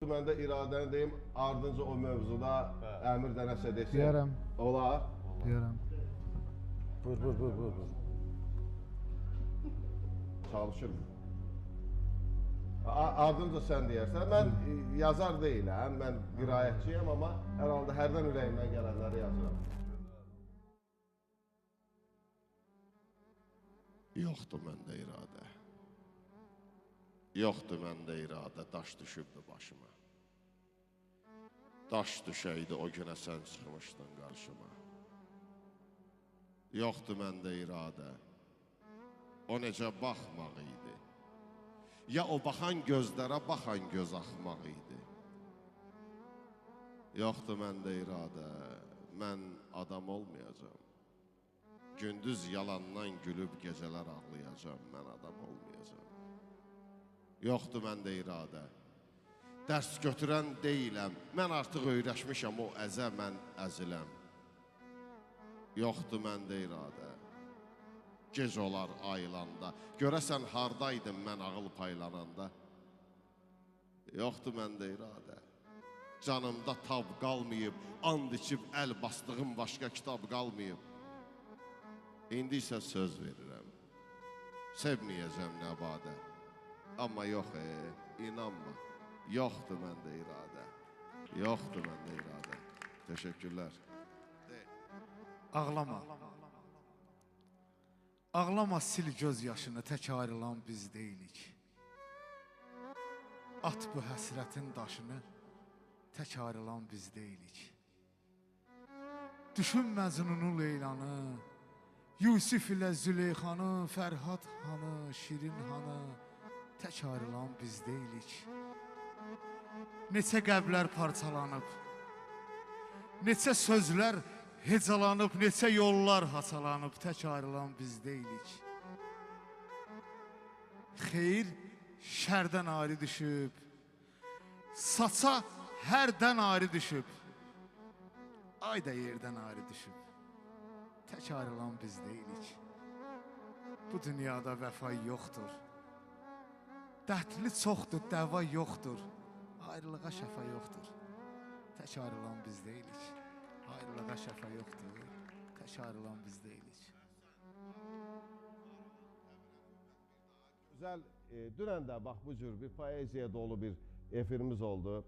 yoxdur məndə iradəni deyim, ardınca o mövzuda Əmir də nəsə desin. Deyərəm. Olar. Deyərəm. Buyur. Çalışırım. Ardınca sən deyərsən. Mən yazar deyiləm, mən qiraətçiyəm, amma hər halda hərdən ürəyimdən gələnləri yazıram. Yoxdur məndə iradə. Yoxdur məndə iradə, daş düşübdü başıma. Daş düşəydi o günə sən çıxmışdın qarşıma. Yoxdur məndə iradə, o necə baxmaq idi. Ya o baxan gözlərə baxan göz axmaq idi. Yoxdur məndə iradə, mən adam olmayacağım. Gündüz yalandan gülüb gecələr ağlayacağım, mən adam olmayacağım. Yoxdur məndə iradə, dərs götürən deyiləm, mən artıq öyrəşmişəm o əzə, mən əziləm. Yoxdur məndə iradə, gec olar ayılanda, görəsən hardaydım mən ağıl paylananda. Yoxdur məndə iradə, canımda tab qalmayıb, and içib əl bastığım başqa kitab qalmayıb. İndi isə söz verirəm, sevməyəcəm nəbadə. Amma yox, inanma, yoxdur məndə iradə, yoxdur məndə iradə. Təşəkkürlər. Ağlama. Ağlama, sil göz yaşını, tək ayrılan biz deyilik. At bu həsrətin daşını, tək ayrılan biz deyilik. Düşün Məcnunu Leylanı, Yusif ilə Züleyxanı, Fərhad hanı, Şirin hanı, tək ayrılan biz deyilik. Neçə qəblər parçalanıb, neçə sözlər hecalanıb, neçə yollar haçalanıb, tək ayrılan biz deyilik. Xeyir şərdən ayrı düşüb, saça hərdən ayrı düşüb, ay da yerdən ayrı düşüb, tək ayrılan biz deyilik. Bu dünyada vəfa yoxdur, dərdli çoxdur, dəva yoxdur, ayrılığa şəfa yoxdur, tək ayrılan biz deyilik. Ayrılığa şəfa yoxdur, tək ayrılan biz deyilik. Güzel, dünən də bax bu cür bir poeziya dolu bir efirimiz oldu.